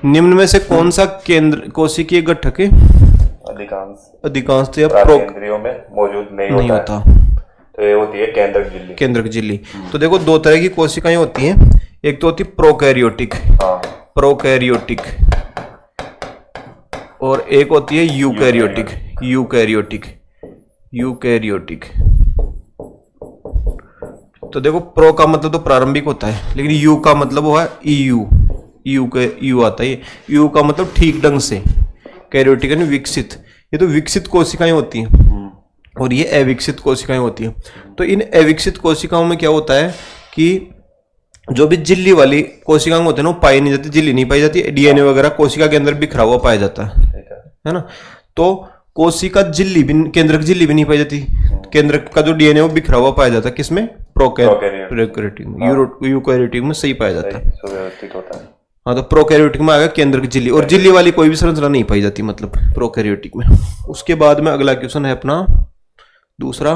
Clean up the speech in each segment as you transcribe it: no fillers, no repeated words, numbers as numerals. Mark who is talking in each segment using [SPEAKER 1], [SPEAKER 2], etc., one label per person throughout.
[SPEAKER 1] निम्न में से कौन सा केंद्र कोशिकीय घटक अधिकांशतः
[SPEAKER 2] प्राकेंद्रियों में मौजूद नहीं होता तो ये होती है केंद्रक झिल्ली।
[SPEAKER 1] केंद्रक झिल्ली। तो देखो दो तरह की कोशिकाएं होती हैं, एक तो होती है प्रोकैरियोटिक, प्रोकैरियोटिक, और एक होती है यूकैरियोटिक, यूकैरियोटिक, यूकैरियोटिक। तो देखो प्रो का मतलब तो प्रारंभिक होता है, लेकिन यू का मतलब वो है ईयू, यू के यू आता है, यू का मतलब ठीक ढंग से, कैरियोटिक यानी विकसित। ये तो विकसित कोशिकाएं होती हैं और ये अविकसित कोशिकाएं होती हैं। तो इन अविकसित कोशिकाओं में क्या होता है कि जो भी झिल्ली वाली कोशिकाएं होती है ना वो पाई नहीं जाती, झिल्ली नहीं पाई जाती, डीएनए वगैरह कोशिका के अंदर बिखरा हुआ पाया जाता है ना। तो कोशिका झिल्ली भी, केंद्रक झिल्ली भी नहीं पाई जाती, केंद्रक का जो डीएनए वो बिखरा हुआ पाया जाता है किसमें, प्रोकैरियोटिक में, यूकैरियोटिक में सही पाया जाता है,
[SPEAKER 2] सुव्यवस्थित होता है।
[SPEAKER 1] हाँ, तो प्रोकैरियोटिक में आ गया केंद्रक झिल्ली, और झिल्ली वाली कोई भी संरचना नहीं पाई जाती मतलब प्रोकैरियोटिक में। उसके बाद में अगला क्वेश्चन है अपना दूसरा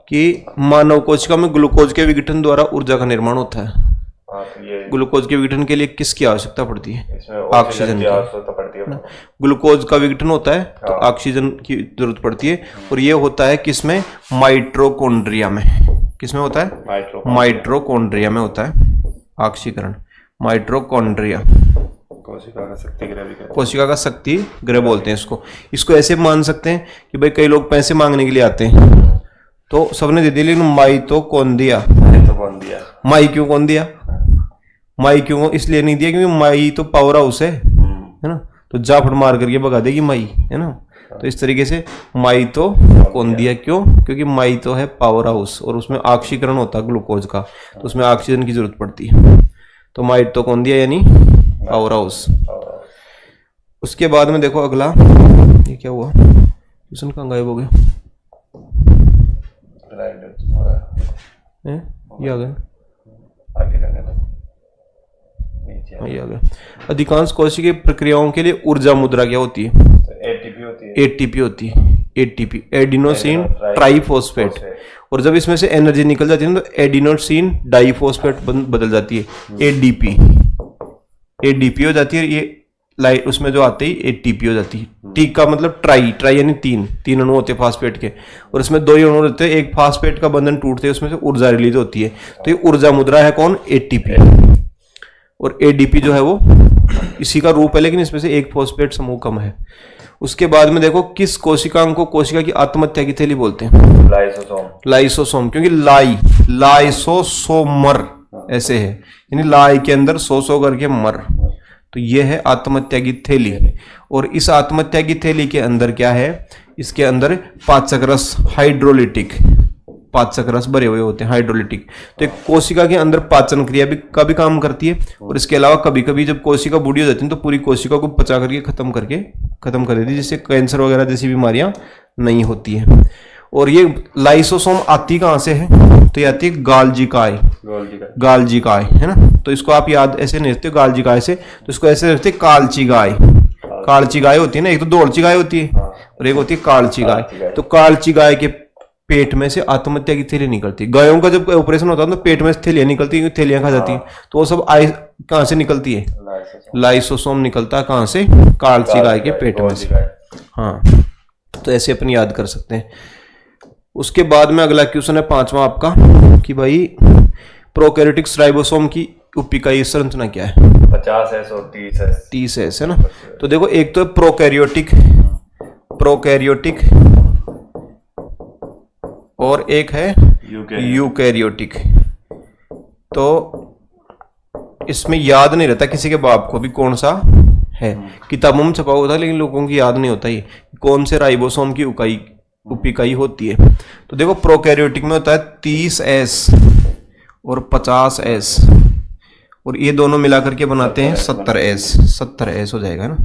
[SPEAKER 1] कि मानव कोशिका में ग्लूकोज के विघटन द्वारा ऊर्जा का निर्माण होता है।
[SPEAKER 2] तो
[SPEAKER 1] ग्लूकोज के विघटन के लिए किसकी आवश्यकता पड़ती है, ऑक्सीजन की
[SPEAKER 2] आवश्यकता पड़ती है।
[SPEAKER 1] ग्लूकोज का विघटन होता है तो ऑक्सीजन की जरूरत पड़ती है, और ये होता है किसमें, माइटोकॉन्ड्रिया में। किसमें होता है, माइटोकॉन्ड्रिया में होता है ऑक्सीकरण, माइटोकॉन्ड्रिया। कोशिका का शक्ति गृह बोलते हैं इसको। इसको ऐसे मान सकते हैं कि भाई कई लोग पैसे मांगने के लिए आते हैं तो सबने दे दिया, लेकिन माई तो कौन दिया, माई क्यों कौन दिया, माई क्यों इसलिए नहीं दिया क्योंकि माई तो पावर हाउस है ना, तो जाफड़ मार करके भगा देगी माई, है ना। तो इस तरीके से माई तो कौन दिया, क्यों, क्योंकि माई तो है पावर हाउस और उसमें ऑक्सीकरण होता है ग्लूकोज का, तो उसमें ऑक्सीजन की जरूरत पड़ती है। तो माई तो कौन दिया यानी पावर हाउस। उसके बाद में देखो अगला, ये क्या हुआ, ट्यूशन कहाँ गायब हो गया, ये आ गया, ये आ गया। अधिकांश कोशिकीय प्रक्रियाओं के लिए ऊर्जा मुद्रा क्या होती है, एटीपी होती है, एटीपी, एडिनोसिन ट्राइफॉस्फेट। और जब इसमें से एनर्जी निकल जाती है तो एडिनोसिन डाइफॉस्फेट बदल जाती है, एडीपी, एडीपी हो जाती है। ये लाइट उसमें जो आते ही एटीपी हो जाती है। टी का मतलब ट्राई, ट्राई यानी तीन अणु होते हैं फास्फेट के, और इसमें दो ही अणु रहते हैं, एक फास्फेट का बंधन टूटते हैं उसमें से ऊर्जा रिलीज होती है। तो ये ऊर्जा मुद्रा है कौन, एटीपी, और एडीपी जो है वो इसी का रूप है, लेकिन इसमें से एक फॉस्फेट समूह कम है। उसके बाद में देखो किस कोशिकांग को कोशिका की आत्महत्या की थैली बोलते हैं,
[SPEAKER 2] लाइसोसोम,
[SPEAKER 1] लाइसोसोम, क्योंकि लाइसोसोमर ऐसे है, यानी लाई के अंदर सो करके मर, तो ये है आत्महत्या की थैली। और इस आत्महत्या की थैली के अंदर क्या है, इसके अंदर पाचक रस, हाइड्रोलिटिक, पाचक रस भरे हुए होते हैं, हाइड्रोलिटिक। तो एक कोशिका के अंदर पाचन क्रिया भी का भी काम करती है, और इसके अलावा कभी कभी जब कोशिका बूढ़ी हो जाती है तो पूरी कोशिका को पचा करके खत्म कर देती है, जिससे कैंसर वगैरह जैसी बीमारियां नहीं होती है। और ये लाइसोसोम आती कहाँ से है, तो ये आती है गाल्जिकाय, गाल्जिकाय है ना। तो इसको आप याद ऐसे नहीं रखते गाल्जिकाय से, तो इसको ऐसे रखते कालची गाय, कालची गाय होती है ना, एक तो दौड़ची गाय होती है और एक होती है कालची गाय। तो कालची गाय के पेट में से आत्महत्या की थैली निकलती है। गायों का जब ऑपरेशन होता है तो पेट में से थैलियां निकलती है, थैलियां खा जाती है, तो वो सब कहाँ से निकलती है, लाइसोसोम निकलता है कहाँ से, कालची गाय के पेट में से। हाँ, तो ऐसे अपन याद कर सकते हैं। उसके बाद में अगला क्वेश्चन है पांचवा आपका कि भाई प्रोकैरियोटिक राइबोसोम की उपिकाई संरचना क्या है,
[SPEAKER 2] 50S और 30S
[SPEAKER 1] है ना। तो देखो एक तो प्रोकैरियोटिक, और एक है यूकैरियोटिक। तो इसमें याद नहीं रहता किसी के बाप को भी कौन सा है, किताबों में छपा हुआ था लेकिन लोगों की याद नहीं होता ये कौन से राइबोसोम की उपिकाई होती है। तो देखो प्रोकैरियोटिक में होता है 30S और 50S, और ये दोनों मिलाकर के बनाते हैं 70S हो जाएगा ना।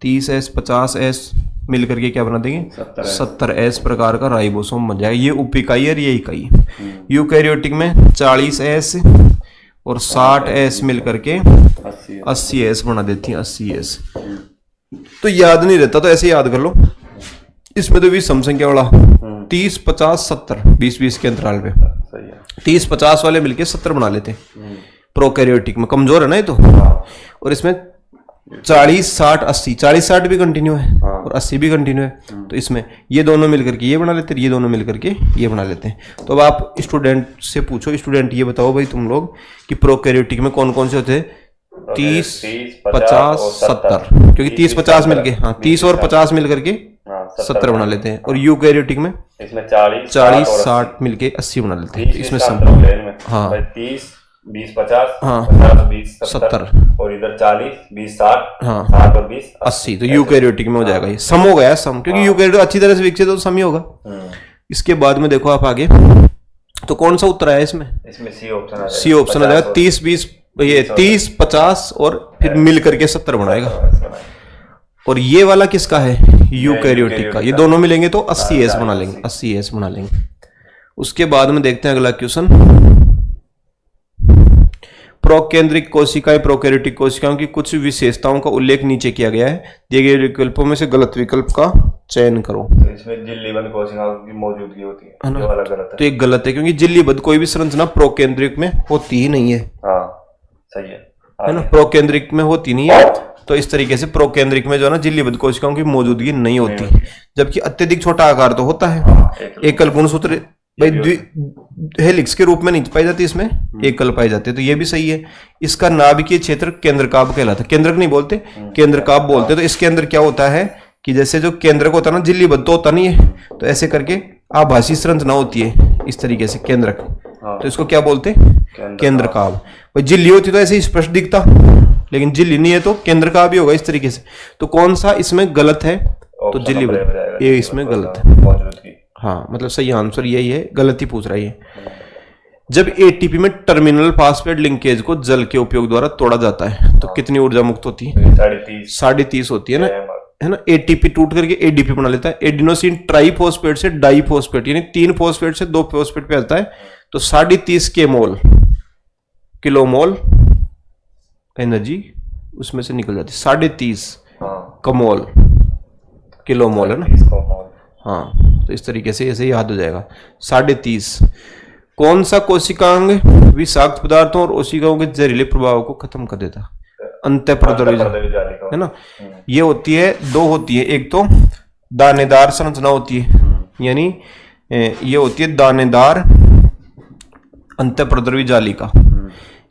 [SPEAKER 1] 30S 50S मिलकर के क्या बना देंगे, 70S प्रकार का राइबोसोम बन जाएगा। ये उपिकाई और ये इकाई। यूकैरियोटिक में 40S और 60S मिलकर के 80S बना देती हैं, 80S। तो याद नहीं रहता तो ऐसे याद कर लो। इसमें तो भी सम संख्या वाला 30 50 70 20-20 के अंतराल पे 30-50 वाले मिलके 70 बना लेते हैं। प्रोकैरियोटिक में कमजोर है ना ये तो, और इसमें 40 60 80, 40 60 भी कंटिन्यू है
[SPEAKER 2] हाँ।
[SPEAKER 1] और 80 भी कंटिन्यू है। तो इसमें ये दोनों मिलकर के ये बना लेते हैं, ये दोनों मिलकर के ये बना लेते हैं। तो अब आप स्टूडेंट से पूछो, स्टूडेंट ये बताओ भाई तुम लोग कि प्रोकैरियोटिक में कौन कौन से होते हैं? 30 50 70, क्योंकि 30 50 मिलके, हाँ 30 और 50 मिलकर के 70 बना लेते हैं। और यूकैरियोटिक में
[SPEAKER 2] इसमें 40
[SPEAKER 1] 60 मिलके 80 बना लेते हैं। तो इसमें
[SPEAKER 2] हाँ 30 20 50,
[SPEAKER 1] हाँ
[SPEAKER 2] 50 20
[SPEAKER 1] 70
[SPEAKER 2] और इधर 40 20 60,
[SPEAKER 1] हाँ
[SPEAKER 2] 60 और 20
[SPEAKER 1] 80। तो यूकैरियोटिक में हो जाएगा ये, सम हो गया सम, क्योंकि यूकैरियोटिक अच्छी तरह से विकसित हो तो सम ही होगा। इसके बाद में देखो आप आगे, तो कौन सा उत्तर आया इसमें?
[SPEAKER 2] इसमें सी ऑप्शन
[SPEAKER 1] सी ऑप्शन आ जाएगा। 30 20 ये 30 50 और फिर मिल करके 70 बनाएगा। और ये वाला किसका है? यूकैरियोटिक का। ये दोनों मिलेंगे तो 80s बना लेंगे, 80s बना लेंगे। उसके बाद में देखते हैं अगला क्वेश्चन। प्रोकेंद्रिक कोशिकाएं प्रोकैरियोटिक कोशिकाओं की कुछ विशेषताओं का उल्लेख नीचे किया गया है, दिए गए विकल्पों में से गलत विकल्प का चयन करो।
[SPEAKER 2] तो इसमें झिल्लीबंद कोशिकाओं की मौजूदगी होती है,
[SPEAKER 1] ना?
[SPEAKER 2] ये वाला गलत है।
[SPEAKER 1] तो एक गलत है, क्योंकि झिल्लीबद्ध कोई भी संरचना प्रोकेंद्रिक में होती ही नहीं है।
[SPEAKER 2] हाँ सही
[SPEAKER 1] है ना, प्रोकेंद्रिक में होती नहीं है। तो इस तरीके से प्रोकेंद्रिक में जो है ना झिल्लीबद्ध कोशिकाओं की मौजूदगी नहीं होती, जबकि अत्यधिक छोटा आकार तो होता है। एकल गुणसूत्र भाई हेलिक्स के रूप में नहीं पाई जाती, इसमें एकल पाई जाती है। तो ये भी सही है। इसका नाभिकीय क्षेत्र केंद्रकाभ कहलाता है। केंद्रक नहीं बोलते, केंद्रकाभ बोलते। तो इसके अंदर क्या होता है कि जैसे जो केंद्रक होता है ना, झिल्लीबद्ध तो होता नहीं है, तो ऐसे करके आभासी संरचना होती है इस तरीके से केंद्रक। तो इसको क्या बोलते? केंद्रकाभ। भाई झिल्ली होती तो ऐसे स्पष्ट दिखता, लेकिन झिल्ली नहीं है तो केंद्रकाभ भी होगा इस तरीके से। तो कौन सा इसमें गलत है? तो झिल्लीबद्ध, ये इसमें गलत है। हाँ मतलब सही आंसर यही है, गलती पूछ रही है। जब एटीपी में टर्मिनल फास्फेट लिंकेज को जल के उपयोग द्वारा तोड़ा जाता है तो कितनी ऊर्जा मुक्त होती है? 30.5 होती है ना, है ना। एटीपी टूट करके एडीपी बना लेता है। एडिनोसिन ट्राइफॉस्फेट से डाइफॉस्फेट यानी 3 फॉस्फेट से 2 फॉस्फेट पे आता है। तो 30.5 किलोमोल एनर्जी उसमें से निकल जाती है। 30.5 कमोल किलोमोल है ना। हाँ तो इस तरीके से ऐसे याद हो जाएगा। 30.5। कौन सा कोशिकांग विषाक्त पदार्थों और कोशिकाओं के जहरीले प्रभाव को खत्म कर देता? अंतःप्रद्रवी है ना। ये होती है, 2 होती है। एक तो दानेदार संरचना होती है, यानी ये होती है दानेदार अंतःप्रद्रवी जालिका।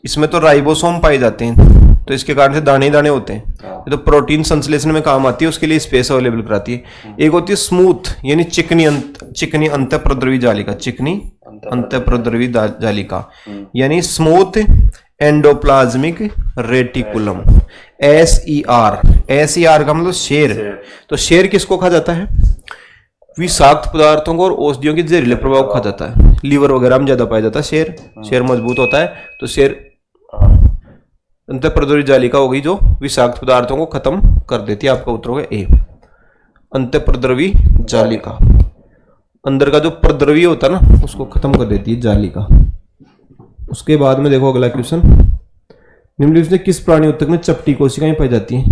[SPEAKER 1] इसमें तो राइबोसोम पाए जाते हैं, तो इसके कारण से दाने दाने होते हैं। ये तो प्रोटीन संश्लेषण में काम आती है, उसके लिए स्पेस अवेलेबल कराती है। एक होती है स्मूथ यानी चिकनी अंतःप्रद्रवी जालिका, चिकनी अंतःप्रद्रवी जालिका यानी स्मूथ एंडोप्लाज्मिक रेटिकुलम, SER का मतलब शेर। तो शेर किसको खा जाता है? विषाक्त पदार्थों को और औषधियों के जहरीले प्रभाव को खा जाता है। लीवर वगैरह में ज्यादा पाया जाता है शेर। शेर मजबूत होता है, तो शेर अंतःप्रद्रवी जालिका होगी जो विषाक्त पदार्थों को खत्म कर देती है। आपका उत्तर होगा ए, अंतःप्रद्रवी जालिका। अंदर का जो प्रद्रवी होता है ना, उसको खत्म कर देती है जालिका। उसके बाद में देखो अगला क्वेश्चन। निम्नलिखित में किस प्राणी उत्तक में चपटी कोशिकाएं पाई जाती हैं?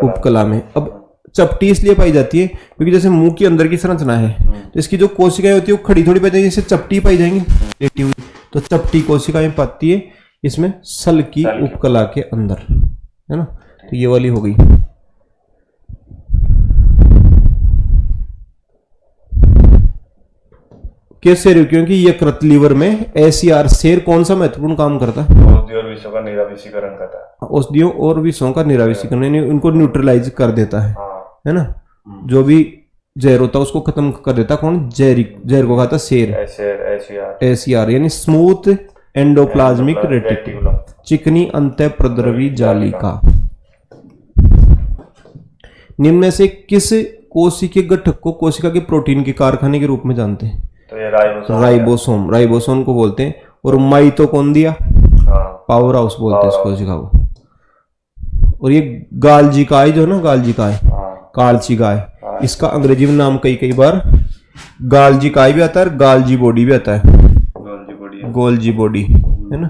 [SPEAKER 1] उपकला में। अब चपटी इसलिए पाई जाती है क्योंकि जैसे मुंह के अंदर की संरचना है, तो इसकी जो कोशिकाएं होती है वो खड़ी थोड़ी पाई जाएंगी, जैसे चपटी पाई जाएंगी लेटी हुई। तो चपटी कोशिकाएं पाती है इसमें सल की उपकला के अंदर, है ना। तो ये वाली हो गई। किस शेर? क्योंकि यकृत लीवर में SER शेर कौन सा महत्वपूर्ण काम करता है?
[SPEAKER 2] औषधियों और विषों का निराविषीकरण करता है।
[SPEAKER 1] औषधियों और विषों का निराविषीकरण यानी उनको न्यूट्रलाइज कर देता है ना। जो भी जहर होता है उसको खत्म कर देता। कौन? जहर को खाता शेर। SER यानी स्मूथ एंडोप्लाज्मिक रेटिकुलम, चिकनी अंतःप्रद्रवी जालिका। निम्न में से किस कोशिकीय घटक को कोशिका के प्रोटीन के कारखाने के रूप में जानते हैं?
[SPEAKER 2] तो ये
[SPEAKER 1] राइबोसोम। राइबोसोम को बोलते हैं। और माइटोकॉन्ड्रिया, पावर हाउस बोलते हैं इस कोशिका को। और ये गाल्जिकाय जो है ना, गाल्जिकाय, कालचिकाय, इसका अंग्रेजी में नाम कई बार गाल्जिकाय भी आता है और गाल्जी बॉडी भी आता है। गोल्जी बॉडी है ना,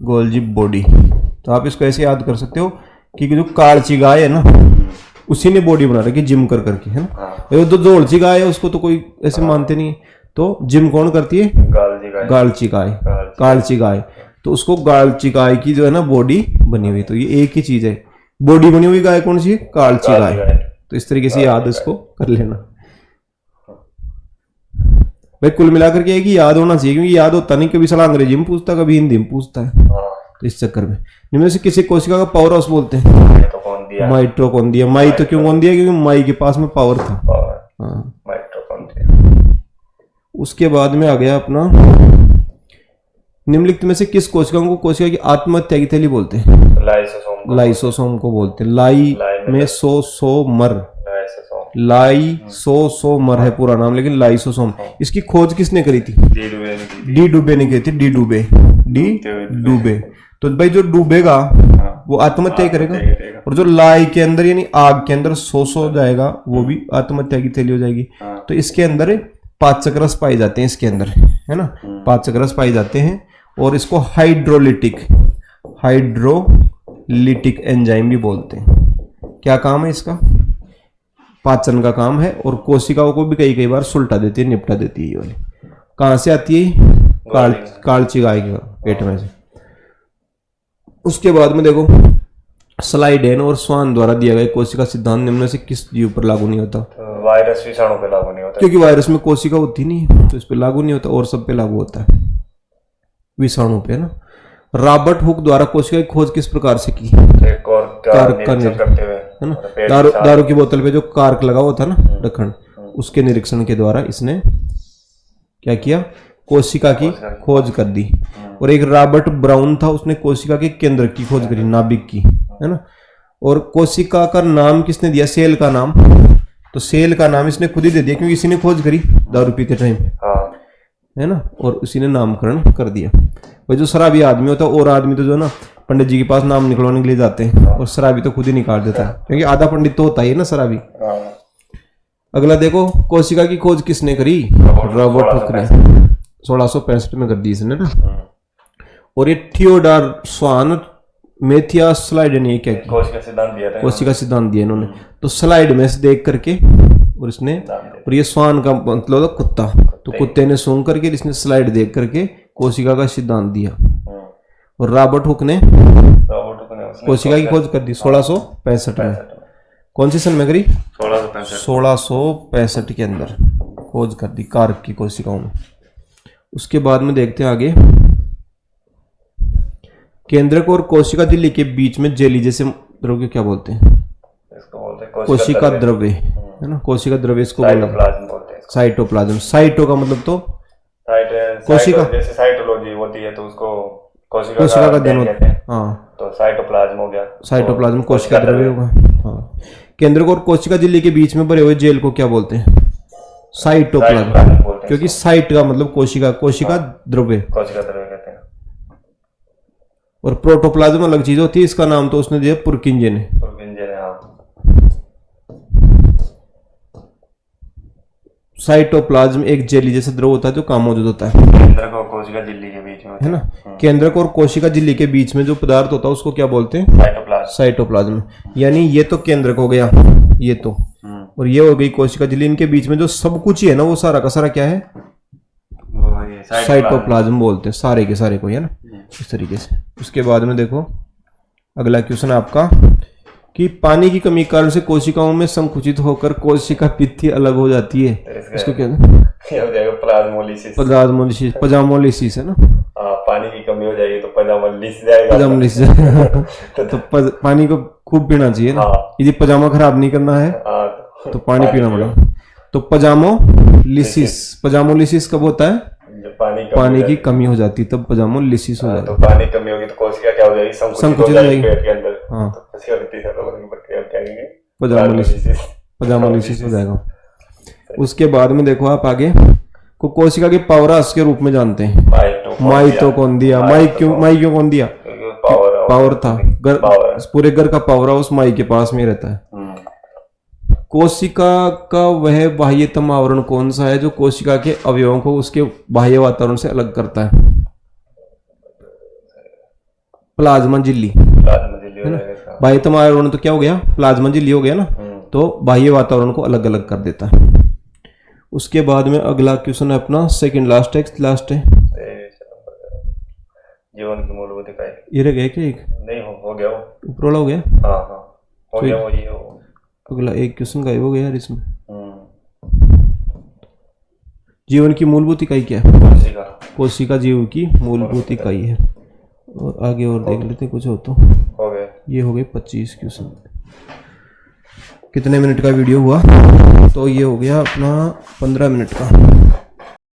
[SPEAKER 1] गोल्जी बॉडी। तो आप इसको ऐसे याद कर सकते हो कि जो कालचिकाय है ना, उसी ने बॉडी बना रखी जिम कर करके, है ना। ये तो जोड़ची गाय है, उसको तो कोई ऐसे मानते नहीं है। तो जिम कौन करती है? गालचिकाय, कालचिकाय। तो उसको गालचिकाय की जो है ना बॉडी बनी हुई। तो ये एक ही चीज है, बॉडी बनी हुई गाय कौन सी है? कालची
[SPEAKER 2] कालची
[SPEAKER 1] गाय।
[SPEAKER 2] गाय।
[SPEAKER 1] तो इस तरीके से याद इसको कर लेना भाई। कुल मिलाकर के एक ही याद होना चाहिए, क्योंकि याद होता नहीं, कभी साला अंग्रेजी में पूछता, कभी हिंदी में पूछता है।
[SPEAKER 2] हाँ,
[SPEAKER 1] तो इस चक्कर में निम्न से किसी कोशिका का पावर हाउस बोलते हैं?
[SPEAKER 2] माइटोकॉन्ड्रिया।
[SPEAKER 1] माइटोकॉन्ड्रिया। माई तो क्यों कौन दिया? क्योंकि माई के पास में पावर था। हाँ।
[SPEAKER 2] माइटोकॉन्ड्रिया।
[SPEAKER 1] उसके बाद में आ गया अपना निम्नलिखित में से किस कोशिकाओं को कोशिका की आत्महत्या की थैली बोलते हैं? लाइसोसोम को बोलते हैं। लाई में सोमर, लाइसोसोमर है पूरा नाम, लेकिन लाइसोसोम। इसकी खोज किसने करी थी? डी डुबे ने की थी। डी डुबे। तो भाई जो डूबेगा वो आत्महत्या करेगा, और जो लाई के अंदर यानी आग के अंदर सो जाएगा वो भी आत्महत्या की थैली हो जाएगी। तो इसके अंदर पाचक रस पाए जाते हैं, इसके अंदर है ना, पाचक रस पाए जाते हैं, और इसको हाइड्रोलिटिक एंजाइम भी बोलते हैं। क्या काम है इसका? पाचन का काम है, और कोशिकाओं को भी कई बार सुलटा देती है, निपटा देती है। ये वाली कहां से आती है? कालची गाय के पेट में से। उसके बाद में देखो स्लाइडेन और स्वान द्वारा दिया गया कोशिका सिद्धांत निम्न से किस जीव पर लागू नहीं होता?
[SPEAKER 2] वायरस विषाणु पे लागू नहीं होता,
[SPEAKER 1] क्योंकि वायरस में कोशिका होती नहीं है, तो इस पे लागू नहीं होता, और सब पे लागू होता है, विषाणु पे ना। रॉबर्ट हुक द्वारा कोशिका की खोज किस प्रकार से की? कार्क का निरीक्षण है ना। दारू की बोतल पे जो कार्क लगा हुआ था ना, ढक्कन, उसके निरीक्षण के द्वारा इसने क्या किया? कोशिका की खोज कर दी। और एक रॉबर्ट ब्राउन था, उसने कोशिका के केंद्र की खोज करी, नाभिक की, है ना। और कोशिका का नाम किसने दिया? सेल का नाम। तो सेल का नाम इसने खुद ही दे दिया, क्योंकि इसी ने खोज करी दारू पीते टाइम, है ना, और उसी ने नामकरण कर दिया। वही जो शराबी आदमी होता है, और आदमी तो जो ना पंडित जी के पास नाम निकलवाने के लिए जाते हैं, और शराबी तो खुद ही निकाल देता है, क्योंकि आधा पंडित तो होता ही है ना शराबी। अगला देखो, कोशिका की खोज किसने करी? रॉबर्ट हुक ने 1665 में कर दी इसने ना। और ये थियोडोर स्वान मेथिया स्लाइड ने क्या किया? कोशिका सिद्धांत दिया इन्होंने। तो स्लाइड में से देख करके, और इसने, और ये स्वान का मतलब कुत्ता, तो कुत्ते ने सूंघ करके, इसने स्लाइड देख करके कोशिका का सिद्धांत दिया। और रॉबर्ट हुक ने कोशिका की खोज कर दी 1665 में। कौन सी सन में करी? 1665 के अंदर खोज कर दी कार्क की कोशिकाओं में। उसके बाद में देखते हैं आगे, केंद्रक और कोशिका झिल्ली के बीच में जेली जैसे द्रव को क्या बोलते हैं? कोशिका द्रव्य, है ना, कोशिका द्रव्य इसको बोलते हैं साइटोप्लाज्म। साइटो का मतलब तो कोशिका,
[SPEAKER 2] जैसे साइटोलॉजी होती है तो उसको
[SPEAKER 1] कोशिका का दिन होता है। हाँ,
[SPEAKER 2] तो साइटोप्लाज्म हो गया।
[SPEAKER 1] साइटोप्लाज्म कोशिका द्रव्य होगा। हाँ, केंद्रक और कोशिका झिल्ली के बीच में भरे हुए जेल को क्या बोलते हैं? साइटोप्लाज्म, क्योंकि साइट का मतलब कोशिका, कोशिका द्रव्य
[SPEAKER 2] कहते हैं।
[SPEAKER 1] और प्रोटोप्लाज्म अलग चीज होती है, इसका नाम तो उसने दिया पुरकिंजे ने। साइटोप्लाज्म एक जेली जैसा द्रव होता है जो कहाँ मौजूद होता है?
[SPEAKER 2] केंद्रक और कोशिका झिल्ली के बीच में,
[SPEAKER 1] है ना। केंद्रक और कोशिका झिल्ली के बीच में जो पदार्थ होता है उसको क्या बोलते हैं? साइटोप्लाज्म। यानी ये तो केंद्रक हो गया, ये तो, और ये हो गई कोशिका झिल्ली। इनके बीच में जो सब कुछ ही है ना, वो सारा का सारा क्या है? साइटोप्लाज्म बोलते हैं सारे के सारे को, है ना, इस तरीके से। उसके बाद में देखो अगला क्वेश्चन आपका, कि पानी की कमी कारण से कोशिकाओं में संकुचित होकर कोशिका भित्ति अलग हो जाती है, इसको क्या
[SPEAKER 2] हो जाएगा? प्लाज्मोलिसिस।
[SPEAKER 1] पजामोलिसिस है ना।
[SPEAKER 2] पानी की कमी हो जाएगी तो पजामोलिसिस जाएगा।
[SPEAKER 1] तो पानी को खूब पीना चाहिए ना, यदि पजामा खराब नहीं करना है तो पानी पीना पड़ेगा। तो पजामोलिसिस कब होता है? पानी की कमी हो जाती है, तब पजामोलिसिस हो जाता है।
[SPEAKER 2] तो पानी कमी होगी तो कोशिका क्या हो जाएगी? संकुचित हो जाएगी पेट के अंदर।
[SPEAKER 1] हाँ,
[SPEAKER 2] पजामोलिसिस
[SPEAKER 1] हो जाएगा। उसके बाद में देखो आप आगे को कोशिका के पावरहाउस के रूप में जानते हैं माइटोकॉन्ड्रिया। माई क्यों कौन दिया? पावर था, पूरे घर का पावर हाउस माई के पास में रहता है। कोशिका का वह बाह्यतम आवरण कौन सा है जो कोशिका के अवयवों को उसके बाह्य वातावरण से अलग करता है? प्लाज्मा झिल्ली। बाह्यतम आवरण तो क्या हो गया? प्लाज्मा झिल्ली हो गया ना, तो बाह्य वातावरण को अलग अलग कर देता है। उसके बाद में अगला क्वेश्चन है अपना सेकंड लास्ट है, लास्ट है,
[SPEAKER 2] जीवन की मूलभूत इकाई।
[SPEAKER 1] ये रह गया क्या? एक
[SPEAKER 2] नहीं हो गया,
[SPEAKER 1] ऊपर वाला हो गया।
[SPEAKER 2] हाँ। हो गया वो ये हो।
[SPEAKER 1] अगला एक क्वेश्चन गायब हो गया यार इसमें। जीवन की मूलभूत इकाई क्या है? कोशिका जीव की मूलभूत इकाई है। और आगे और देख लेते हैं कुछ हो तो।
[SPEAKER 2] हो गए,
[SPEAKER 1] ये हो गए 25 क्वेश्चन। कितने मिनट का वीडियो हुआ? तो ये हो गया अपना 15 मिनट का।